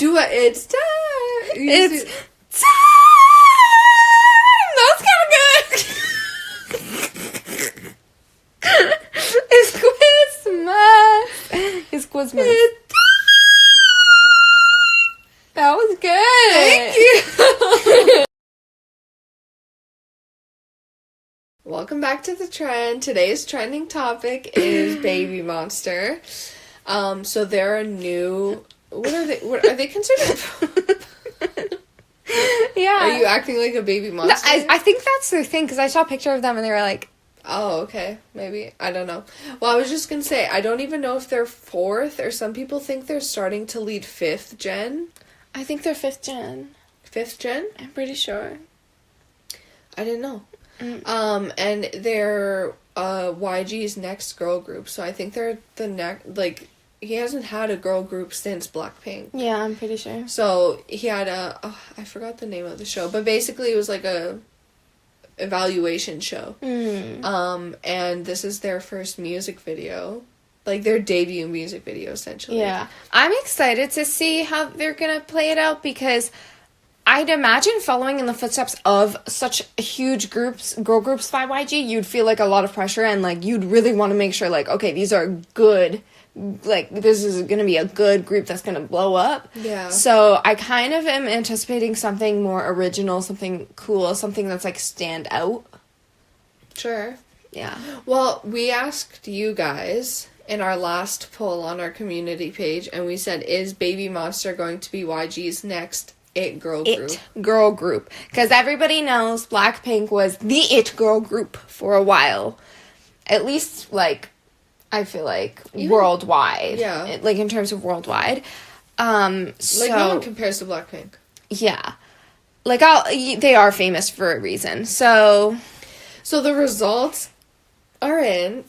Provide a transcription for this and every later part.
Do it. It's time. It's time. That's kind of good. It's Christmas. It's Christmas. That was good. Thank you. Welcome back to the trend. Today's trending topic is BabyMonster. So they're a new. What are they considered? Yeah. Are you acting like a baby monster? No, I think that's their thing, because I saw a picture of them and they were like... Oh, okay. Maybe. I don't know. Well, I was just going to say, I don't even know if they're 4th, or some people think they're starting to lead 5th gen. I think they're 5th gen. 5th gen? I'm pretty sure. I didn't know. And they're YG's next girl group, so I think they're the next, like... He hasn't had a girl group since Blackpink. Yeah, I'm pretty sure. So, he had I forgot the name of the show, but basically it was like a evaluation show. And this is their first music video. Like, their debut music video, essentially. Yeah. I'm excited to see how they're gonna play it out, because I'd imagine following in the footsteps of such huge groups, girl groups by YG, you'd feel like a lot of pressure, and like you'd really want to make sure, like, okay, these are good, like, this is gonna be a good group that's gonna blow up. Yeah. So I kind of am anticipating something more original, something cool, something that's like stand out. Sure. Yeah. Well, we asked you guys in our last poll on our community page, and we said, is BabyMonster going to be YG's next It Girl group? It Girl group. Because everybody knows Blackpink was the It Girl group for a while. At least, like, I feel like worldwide. Yeah. Like, in terms of worldwide. Like, no one compares to Blackpink. Yeah. Like, they are famous for a reason. So the results are in.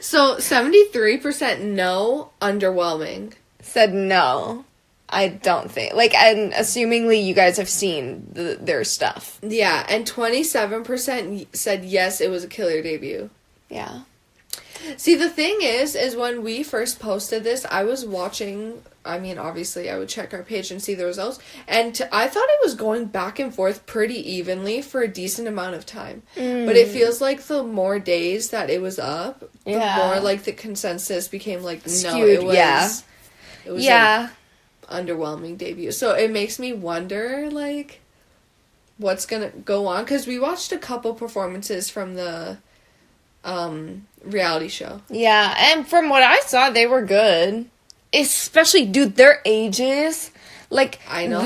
So, 73% no, underwhelming. said no. I don't think. Like, and assumingly you guys have seen their stuff. Yeah, and 27% said yes, it was a killer debut. Yeah. See, the thing is when we first posted this, I was watching, I mean, obviously, I would check our page and see the results, and I thought it was going back and forth pretty evenly for a decent amount of time. But it feels like the more days that it was up, the more, like, the consensus became, like, skewed, it was an underwhelming debut. So it makes me wonder, like, what's gonna go on, because we watched a couple performances from the reality show. Yeah, and from what I saw, they were good. Especially, dude, their ages. Like, I know.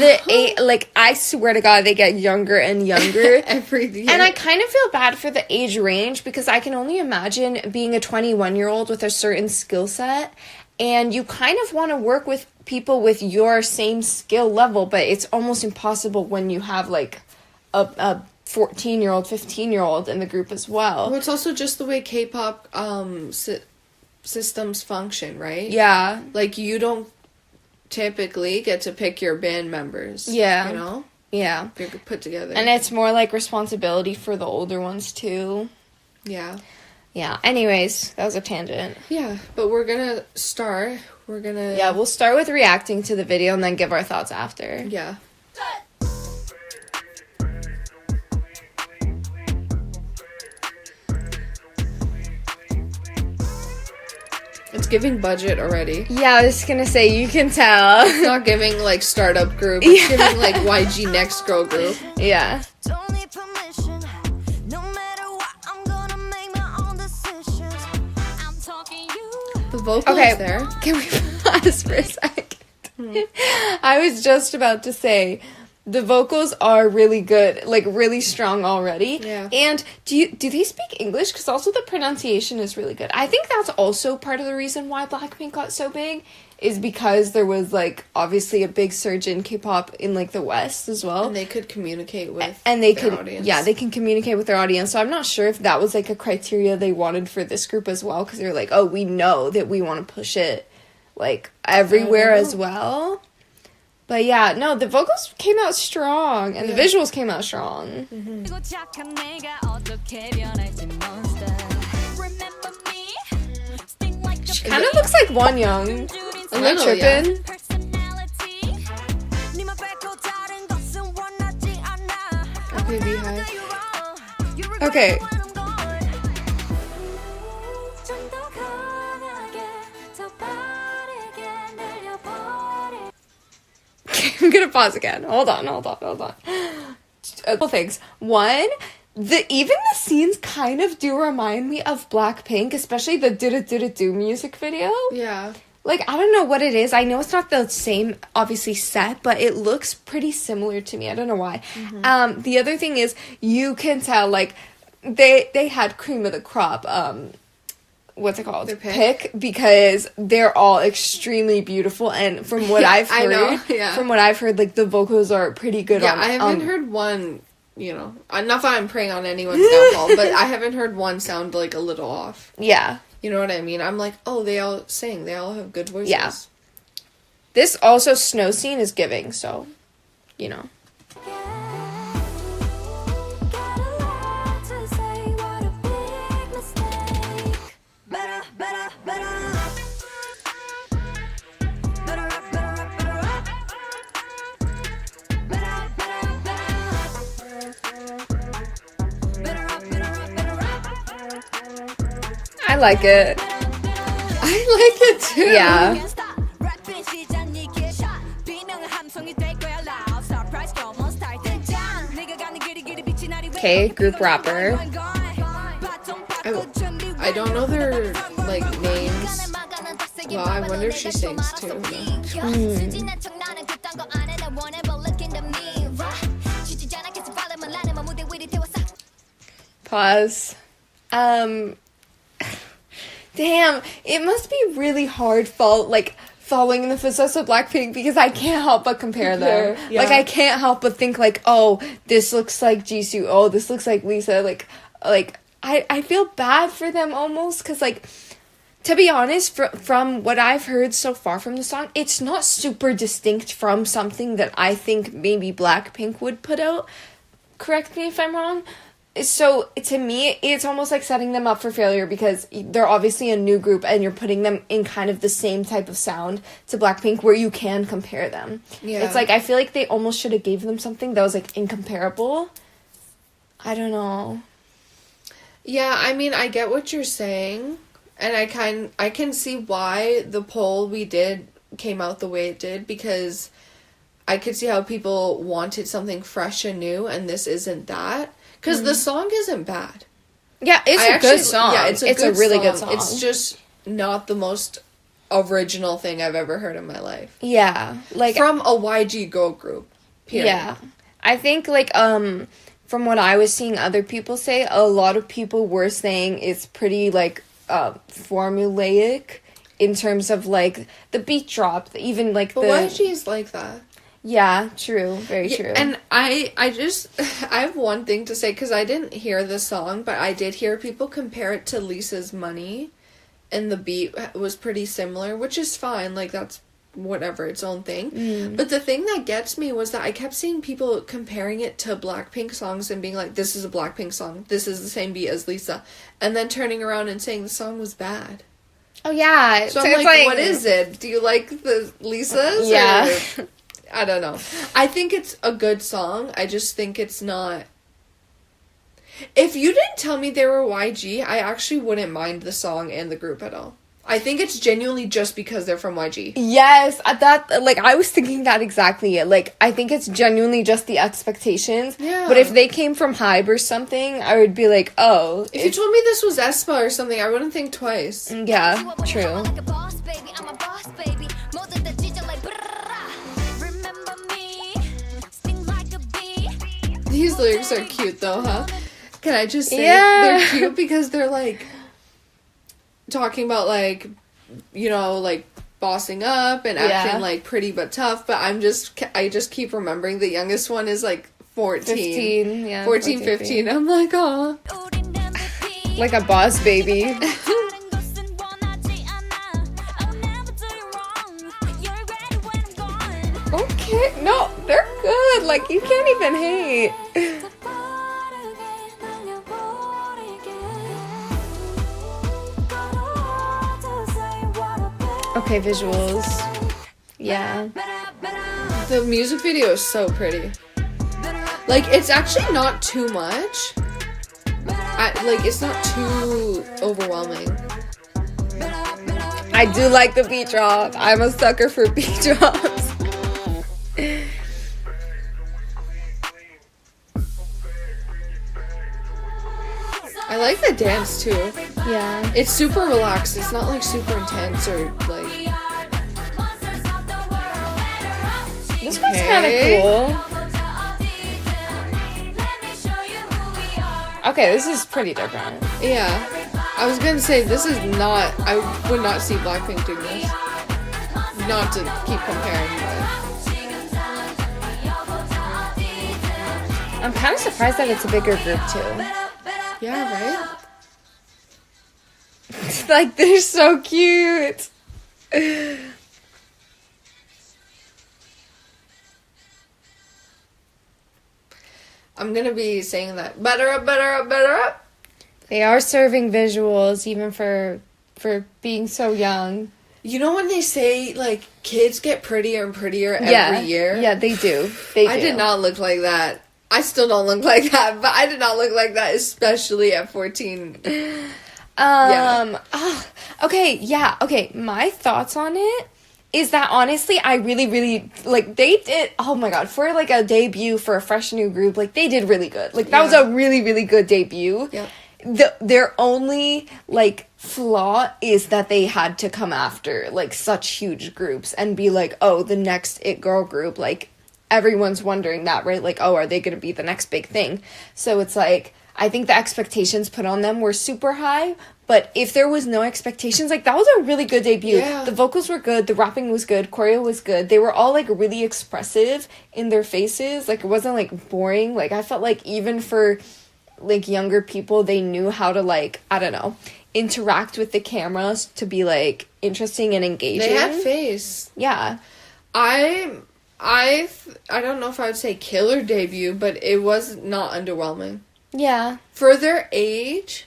Like, I swear to God, they get younger and younger. Every year. And I kind of feel bad for the age range, because I can only imagine being a 21-year-old with a certain skill set, and you kind of want to work with people with your same skill level, but it's almost impossible when you have, like, a 14-year-old, 15-year-old in the group as well. Well, it's also just the way K-pop systems function, right? Yeah. Like, you don't typically get to pick your band members. Yeah. You know? Yeah. They're put together. And it's more, like, responsibility for the older ones, too. Yeah. Yeah. Anyways, that was a tangent. Yeah, but we're gonna start. Yeah, we'll start with reacting to the video and then give our thoughts after. Yeah. It's giving budget already. Yeah, I was gonna say, you can tell. It's not giving, like, startup group. It's giving, like, YG Next Girl group. Yeah. Don't need permission. No matter what, I'm gonna make my own decisions. I'm talking you. The vocal Okay, is there. can we pause for a second? I was just about to say, the vocals are really good, like, really strong already. Yeah. And do they speak English? Because also the pronunciation is really good. I think that's also part of the reason why Blackpink got so big, is because there was, like, obviously a big surge in K-pop in, like, the West as well. And they could communicate with their audience. Yeah, they can communicate with their audience. So I'm not sure if that was, like, a criteria they wanted for this group as well, because they're like, oh, we know that we want to push it, like, everywhere as well. But yeah, no, the vocals came out strong, and the visuals came out strong. She kind of looks like Won Young. A little, tripping? yeah. Okay. I'm gonna pause again. Hold on. A couple things. One, even the scenes kind of do remind me of Blackpink, especially the do music video. Yeah. Like, I don't know what it is. I know it's not the same, obviously, set, but it looks pretty similar to me. I don't know why. The other thing is, you can tell, like, they had cream of the crop, what's it called? Their pick? Because they're all extremely beautiful, and from what I've heard, like, the vocals are pretty good. Yeah, I haven't heard one, you know, not that I'm preying on anyone's downfall, but I haven't heard one sound, like, a little off. Yeah. You know what I mean? I'm like, oh, they all sing. They all have good voices. Yeah. This also snow scene is giving, so, you know. I like it. I like it too. Yeah. Okay, group rapper. I don't know their, like, names. Well, I wonder if she sings too. Pause. Damn, it must be really hard following in the footsteps of Blackpink, because I can't help but compare them. Yeah. Like, I can't help but think, like, oh, this looks like Jisoo, oh, this looks like Lisa, like, I feel bad for them almost, because, like, to be honest, from what I've heard so far from the song, it's not super distinct from something that I think maybe Blackpink would put out. Correct me if I'm wrong. So, to me, it's almost like setting them up for failure, because they're obviously a new group and you're putting them in kind of the same type of sound to Blackpink where you can compare them. Yeah. It's like, I feel like they almost should have gave them something that was, like, incomparable. I don't know. Yeah, I mean, I get what you're saying, and I can see why the poll we did came out the way it did, because I could see how people wanted something fresh and new, and this isn't that. Because the song isn't bad. Yeah, it's a good song. Yeah, it's a really good song. It's just not the most original thing I've ever heard in my life. Yeah. Like, from a YG girl group. Period. Yeah. I think, like, from what I was seeing other people say, a lot of people were saying it's pretty, like, formulaic in terms of, like, the beat drop, even, like, but YG is like that. Yeah, true. Very true. And I have one thing to say, because I didn't hear the song, but I did hear people compare it to Lisa's Money, and the beat was pretty similar, which is fine, like, that's whatever, its own thing. But the thing that gets me was that I kept seeing people comparing it to Blackpink songs and being like, this is a Blackpink song, this is the same beat as Lisa, and then turning around and saying the song was bad. Oh, yeah. So I'm like, what is it? Do you like the Lisa's? Yeah. Or... I don't know. I think it's a good song. I just think it's not... If you didn't tell me they were YG, I actually wouldn't mind the song and the group at all. I think it's genuinely just because they're from YG. Yes, I was thinking that exactly. Like, I think it's genuinely just the expectations. Yeah. But if they came from Hybe or something, I would be like, oh. If you told me this was aespa or something, I wouldn't think twice. Yeah, true. These lyrics are cute though, huh? Can I just say they're cute because they're like talking about, like, you know, like bossing up and acting like pretty but tough, but I just keep remembering the youngest one is like 14. 14, 15. I'm like, oh, like a boss baby. Okay, no, they're good. Like, you can't even hate. Okay, visuals. Yeah. The music video is so pretty. Like, it's actually not too much. it's not too overwhelming. I do like the beat drop. I'm a sucker for beat drops. I like the dance too. Yeah. It's super relaxed. It's not like super intense or like. This one's kind of cool. Okay, this is pretty different. Yeah. I was gonna say, this is not. I would not see Blackpink doing this. Not to keep comparing, but. I'm kind of surprised that it's a bigger group too. Yeah, right? Like, they're so cute. I'm gonna be saying that. Better up, better up, better up. They are serving visuals even for being so young. You know when they say, like, kids get prettier and prettier every year? Yeah, they do. They do. I did not look like that. I still don't look like that, but I did not look like that, especially at 14. Okay, my thoughts on it is that honestly, I really, really, like, they did, oh my god, for, like, a debut for a fresh new group, like, they did really good. Like, that was a really, really good debut. Yeah. Their only, like, flaw is that they had to come after, like, such huge groups and be like, oh, the next It Girl group, like, everyone's wondering that, right? Like, oh, are they gonna be the next big thing? So it's like, I think the expectations put on them were super high, but if there was no expectations, like, that was a really good debut. Yeah. The vocals were good, the rapping was good, choreo was good. They were all, like, really expressive in their faces. Like, it wasn't, like, boring. Like, I felt like even for, like, younger people, they knew how to, like, I don't know, interact with the cameras to be, like, interesting and engaging. They had face. Yeah. I don't know if I would say killer debut, but it was not underwhelming. Yeah. For their age,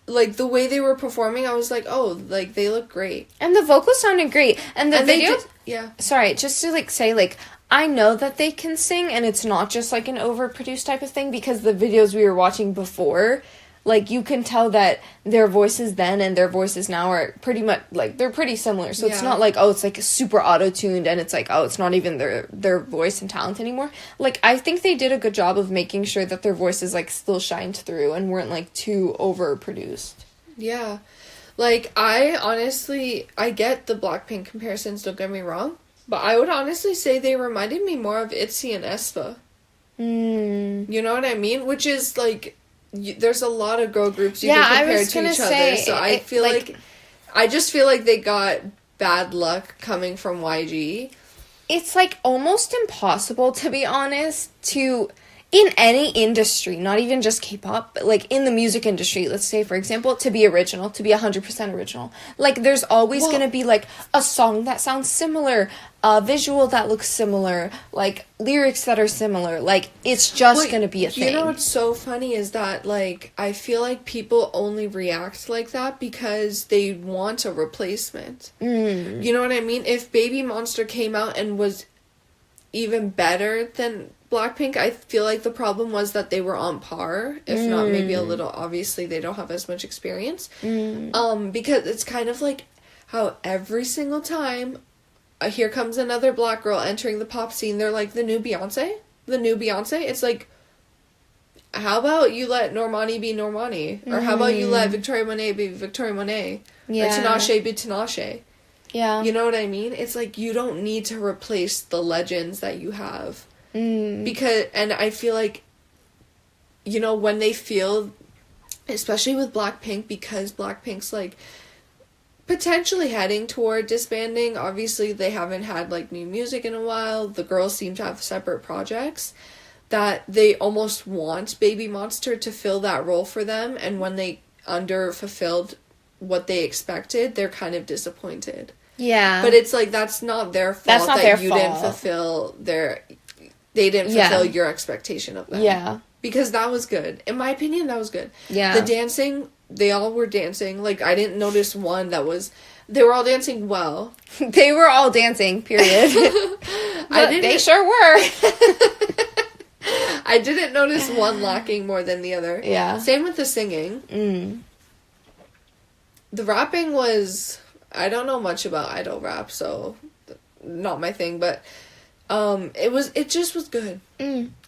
like, the way they were performing, I was like, oh, like, they look great. And the vocals sounded great. And the video... Yeah. Sorry, just to, like, say, like, I know that they can sing, and it's not just, like, an overproduced type of thing, because the videos we were watching before, like, you can tell that their voices then and their voices now are pretty much, like, they're pretty similar. So it's not like, oh, it's, like, super auto-tuned, and it's like, oh, it's not even their voice and talent anymore. Like, I think they did a good job of making sure that their voices, like, still shined through and weren't, like, too overproduced. Yeah. Like, I get the Blackpink comparisons, don't get me wrong, but I would honestly say they reminded me more of ITZY and aespa. You know what I mean? Which is, like... there's a lot of girl groups you can compare to each other, so I feel like I just feel like they got bad luck coming from YG. It's, like, almost impossible, to be honest, to, in any industry, not even just K-pop, but, like, in the music industry, let's say, for example, to be original, to be 100% original. Like, there's always gonna be, like, a song that sounds similar, a visual that looks similar, like, lyrics that are similar. Like, it's just gonna be a thing. You know what's so funny is that, like, I feel like people only react like that because they want a replacement. You know what I mean? If BabyMonster came out and was even better than Blackpink, I feel like the problem was that they were on par, if not maybe a little. Obviously, they don't have as much experience. Because it's kind of like how every single time here comes another black girl entering the pop scene, they're like the new Beyonce. It's like, how about you let Normani be Normani? Or how about you let Victoria Monet be Victoria Monet? Or Tinashe be Tinashe? Yeah. You know what I mean? It's like, you don't need to replace the legends that you have. Because, and I feel like, you know, when they feel, especially with Blackpink, because Blackpink's, like, potentially heading toward disbanding. Obviously, they haven't had, like, new music in a while. The girls seem to have separate projects. That they almost want BabyMonster to fill that role for them. And when they underfulfilled what they expected, they're kind of disappointed. Yeah. But it's like, that's not their fault. That's not that their you fault. didn't fulfill they didn't fulfill your expectation of them. Yeah. Because that was good. In my opinion, that was good. Yeah. The dancing, they all were dancing. Like, I didn't notice one that was... They were all dancing well. They were all dancing, period. They sure were. I didn't notice one lacking more than the other. Yeah. Same with the singing. The rapping was, I don't know much about idol rap, so not my thing, but it just was good.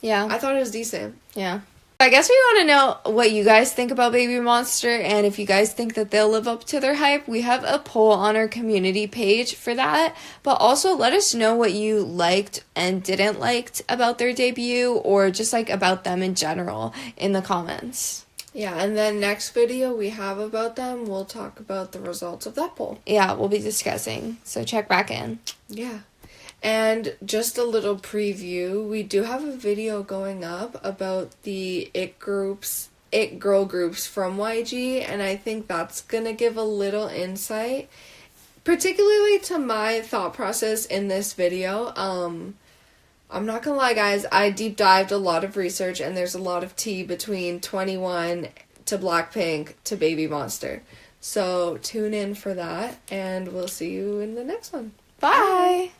Yeah. I thought it was decent. Yeah. I guess we want to know what you guys think about BabyMonster, and if you guys think that they'll live up to their hype. We have a poll on our community page for that, but also let us know what you liked and didn't liked about their debut, or just like about them in general in the comments. Yeah, and then next video we have about them, we'll talk about the results of that poll. Yeah, we'll be discussing, so check back in. Yeah. And just a little preview, we do have a video going up about the it girl groups from YG, and I think that's gonna give a little insight, particularly to my thought process in this video. I'm not gonna lie, guys, I deep dived a lot of research, and there's a lot of tea between 21 to Blackpink to BabyMonster. So tune in for that, and we'll see you in the next one. Bye!